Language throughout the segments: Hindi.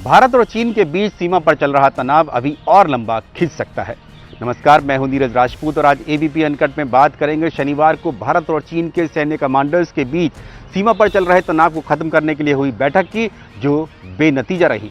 भारत और चीन के बीच सीमा पर चल रहा तनाव अभी और लंबा खिंच सकता है। नमस्कार, मैं हूं नीरज राजपूत और आज एबीपी अनकट में बात करेंगे शनिवार को भारत और चीन के सैन्य कमांडर्स के बीच सीमा पर चल रहे तनाव को खत्म करने के लिए हुई बैठक की, जो बेनतीजा रही।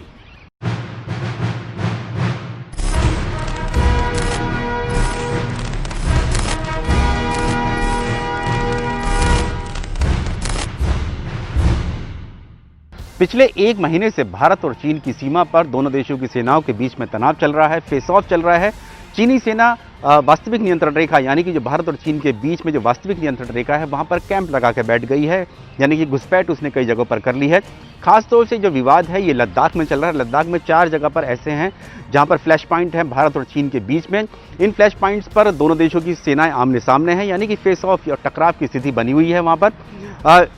पिछले एक महीने से भारत और चीन की सीमा पर दोनों देशों की सेनाओं के बीच में तनाव चल रहा है, फेस ऑफ चल रहा है। चीनी सेना वास्तविक नियंत्रण रेखा यानी कि जो भारत और चीन के बीच में जो वास्तविक नियंत्रण रेखा है वहां पर कैंप लगा के बैठ गई है, यानी कि घुसपैठ उसने कई जगहों पर कर ली है। खासतौर से जो विवाद है ये लद्दाख में चल रहा है। लद्दाख में 4 जगह पर ऐसे हैं जहां पर फ्लैश पॉइंट है भारत और चीन के बीच में। इन फ्लैश पॉइंट्स पर दोनों देशों की सेनाएं आमने सामने हैं, यानी कि फेस ऑफ और टकराव की स्थिति बनी हुई है वहां पर।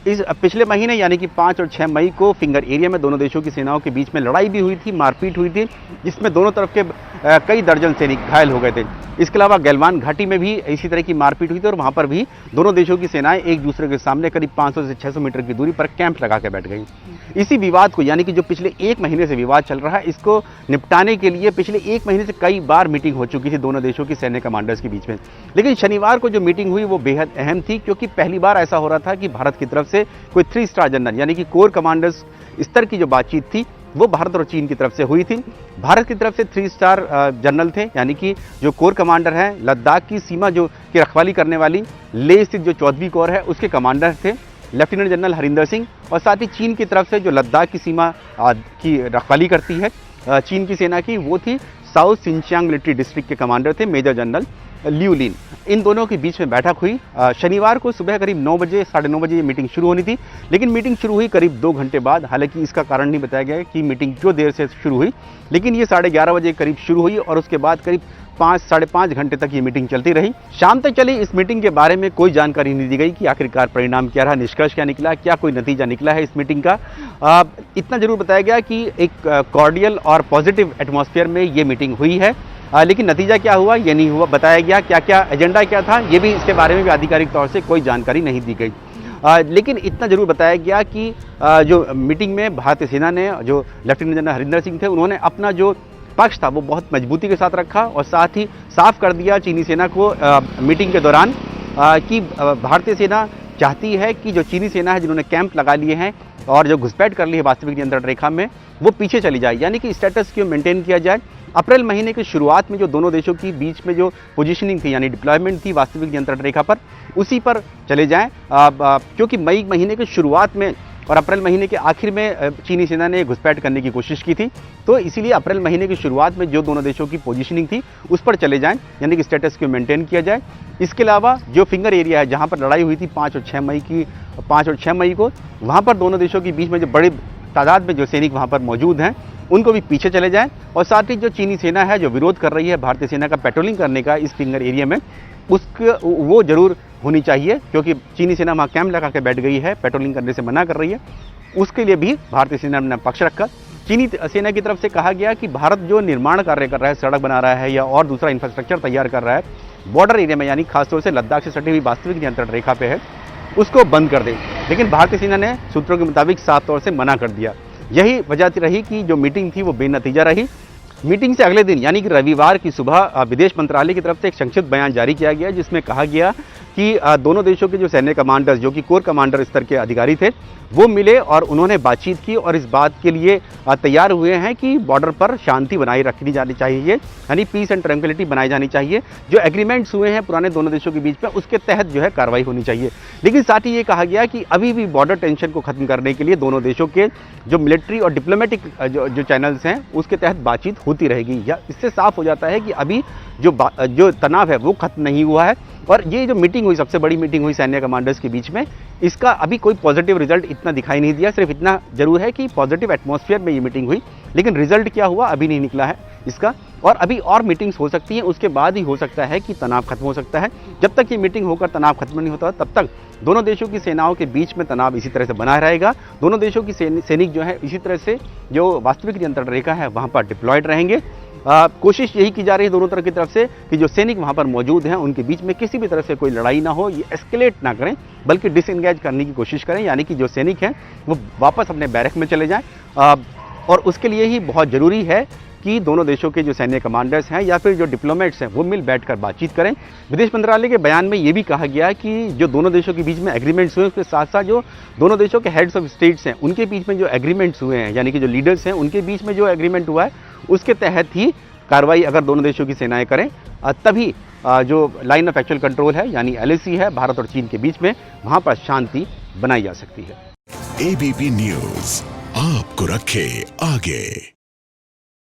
इस पिछले महीने यानी कि 5 और 6 मई को फिंगर एरिया में दोनों देशों की सेनाओं के बीच में लड़ाई भी हुई थी, मारपीट हुई थी, जिसमें दोनों तरफ के कई दर्जन सैनिक घायल हो गए थे। इसके अलावा गलवान घाटी में भी इसी तरह की मारपीट हुई थी और वहां पर भी दोनों देशों की सेनाएं एक दूसरे के सामने करीब 500 से 600 मीटर की दूरी पर कैंप लगा के बैठ गई। इसी विवाद को, यानी कि जो पिछले एक महीने से विवाद चल रहा है, इसको निपटाने के लिए पिछले एक महीने से कई बार मीटिंग हो चुकी थी दोनों देशों की सैन्य कमांडर्स के बीच में। लेकिन शनिवार को जो मीटिंग हुई वो बेहद अहम थी, क्योंकि पहली बार ऐसा हो रहा था कि भारत की तरफ से कोई 3 स्टार जनरल यानी कि कोर कमांडर्स स्तर की जो बातचीत थी वो भारत और चीन की तरफ से हुई थी। भारत की तरफ से 3 स्टार जनरल थे, यानी कि जो कोर कमांडर हैं लद्दाख की सीमा जो की रखवाली करने वाली लेह स्थित जो 14वीं कोर है उसके कमांडर थे लेफ्टिनेंट जनरल हरिंदर सिंह, और साथ ही चीन की तरफ से जो लद्दाख की सीमा की रखवाली करती है चीन की सेना की, वो थी साउथ सिंचियांग मिलिट्री डिस्ट्रिक्ट के कमांडर थे मेजर जनरल लियू लिन। इन दोनों के बीच में बैठक हुई। शनिवार को सुबह करीब 9 बजे, साढ़े 9 बजे ये मीटिंग शुरू होनी थी, लेकिन मीटिंग शुरू हुई करीब 2 घंटे बाद। हालांकि इसका कारण नहीं बताया गया कि मीटिंग क्यों देर से शुरू हुई, लेकिन ये 11:30 बजे करीब शुरू हुई और उसके बाद करीब 5 साढ़े 5 घंटे तक ये मीटिंग चलती रही। शाम तक चली इस मीटिंग के बारे में कोई जानकारी नहीं दी गई कि आखिरकार परिणाम क्या रहा, निष्कर्ष क्या निकला, क्या कोई नतीजा निकला है इस मीटिंग का। इतना जरूर बताया गया कि एक कॉर्डियल और पॉजिटिव एटमॉस्फेयर में ये मीटिंग हुई है, लेकिन नतीजा क्या हुआ ये नहीं हुआ बताया गया। क्या क्या एजेंडा क्या था ये भी, इसके बारे में भी आधिकारिक तौर से कोई जानकारी नहीं दी गई। लेकिन इतना जरूर बताया गया कि जो मीटिंग में भारतीय सेना ने, जो लेफ्टिनेंट जनरल हरिंदर सिंह थे, उन्होंने अपना जो पक्ष था वो बहुत मजबूती के साथ रखा और साथ ही साफ कर दिया चीनी सेना को मीटिंग के दौरान कि भारतीय सेना चाहती है कि जो चीनी सेना है जिन्होंने कैंप लगा लिए हैं और जो घुसपैठ कर ली है वास्तविक नियंत्रण रेखा में, वो पीछे चली जाए, यानी कि स्टेटस को मेंटेन किया जाए। अप्रैल महीने की शुरुआत में जो दोनों देशों की बीच में जो पोजीशनिंग थी यानी डिप्लॉयमेंट थी वास्तविक नियंत्रण रेखा पर, उसी पर चले जाएं, क्योंकि मई महीने की शुरुआत में और अप्रैल महीने के आखिर में चीनी सेना ने घुसपैठ करने की कोशिश की थी। तो इसीलिए अप्रैल महीने की शुरुआत में जो दोनों देशों की पोजीशनिंग थी उस पर चले जाएं, यानी कि स्टेटस को मेंटेन किया जाए। इसके अलावा जो फिंगर एरिया है जहां पर लड़ाई हुई थी 5 और 6 मई को, वहां पर दोनों देशों के बीच में जो बड़ी तादाद में जो सैनिक वहां पर मौजूद हैं उनको भी पीछे चले जाएं, और साथ ही जो चीनी सेना है जो विरोध कर रही है भारतीय सेना का पेट्रोलिंग करने का इस फिंगर एरिया में, वो जरूर होनी चाहिए, क्योंकि चीनी सेना वहां कैंप लगा के बैठ गई है, पेट्रोलिंग करने से मना कर रही है। उसके लिए भी भारतीय सेना ने पक्ष रखा। चीनी सेना की तरफ से कहा गया कि भारत जो निर्माण कार्य कर रहा है, सड़क बना रहा है या और दूसरा इंफ्रास्ट्रक्चर तैयार कर रहा है बॉर्डर एरिया में, यानी खासतौर से लद्दाख से सटी हुई वास्तविक नियंत्रण रेखा पे है, उसको बंद कर दे। लेकिन भारतीय सेना ने सूत्रों के मुताबिक साफ तौर से मना कर दिया। यही वजह रही कि जो मीटिंग थी वो बेनतीजा रही। मीटिंग से अगले दिन यानी कि रविवार की सुबह विदेश मंत्रालय की तरफ से एक संक्षिप्त बयान जारी किया गया, जिसमें कहा गया कि दोनों देशों के जो सैन्य कमांडर्स, जो कि कोर कमांडर स्तर के अधिकारी थे, वो मिले और उन्होंने बातचीत की और इस बात के लिए तैयार हुए हैं कि बॉर्डर पर शांति बनाई रखनी जानी चाहिए, यानी पीस एंड ट्रैंक्विलिटी बनाई जानी चाहिए। जो एग्रीमेंट्स हुए हैं पुराने दोनों देशों के बीच में उसके तहत जो है कार्रवाई होनी चाहिए। लेकिन साथ ही ये कहा गया कि अभी भी बॉर्डर टेंशन को खत्म करने के लिए दोनों देशों के जो मिलिट्री और डिप्लोमेटिक जो चैनल्स हैं उसके तहत बातचीत होती रहेगी। या इससे साफ हो जाता है कि अभी जो तनाव है वो खत्म नहीं हुआ है। और ये जो मीटिंग हुई, सबसे बड़ी मीटिंग हुई सैन्य कमांडर्स के बीच में, इसका अभी कोई पॉजिटिव रिजल्ट इतना दिखाई नहीं दिया। सिर्फ इतना जरूर है कि पॉजिटिव एटमॉस्फेयर में ये मीटिंग हुई, लेकिन रिजल्ट क्या हुआ अभी नहीं निकला है इसका। और अभी और मीटिंग्स हो सकती हैं, उसके बाद ही हो सकता है कि तनाव खत्म हो सकता है। जब तक ये मीटिंग होकर तनाव खत्म नहीं होता तब तक दोनों देशों की सेनाओं के बीच में तनाव इसी तरह से बना रहेगा। दोनों देशों की सैनिक जो है इसी तरह से जो वास्तविक नियंत्रण रेखा है वहां पर डिप्लॉयड रहेंगे। कोशिश यही की जा रही है दोनों तरफ की तरफ से कि जो सैनिक वहां पर मौजूद हैं उनके बीच में किसी भी तरह से कोई लड़ाई ना हो, ये एस्केलेट ना करें, बल्कि डिसएंगेज करने की कोशिश करें, यानी कि जो सैनिक हैं वो वापस अपने बैरक में चले जाएं। और उसके लिए ही बहुत ज़रूरी है कि दोनों देशों के जो सैन्य कमांडर्स हैं या फिर जो डिप्लोमेट्स हैं वो मिल बैठकर बातचीत करें। विदेश मंत्रालय के बयान में ये भी कहा गया कि जो दोनों देशों के बीच में एग्रीमेंट्स हुए उसके साथ साथ जो दोनों देशों के हेड्स ऑफ स्टेट्स हैं उनके बीच में जो एग्रीमेंट्स हुए हैं, यानी कि जो लीडर्स हैं उनके बीच में जो एग्रीमेंट हुआ है उसके तहत ही कार्रवाई अगर दोनों देशों की सेनाएं करें तभी जो लाइन ऑफ एक्चुअल कंट्रोल है यानी LAC है भारत और चीन के बीच में, वहां पर शांति बनाई जा सकती है। ABP न्यूज आपको रखे आगे।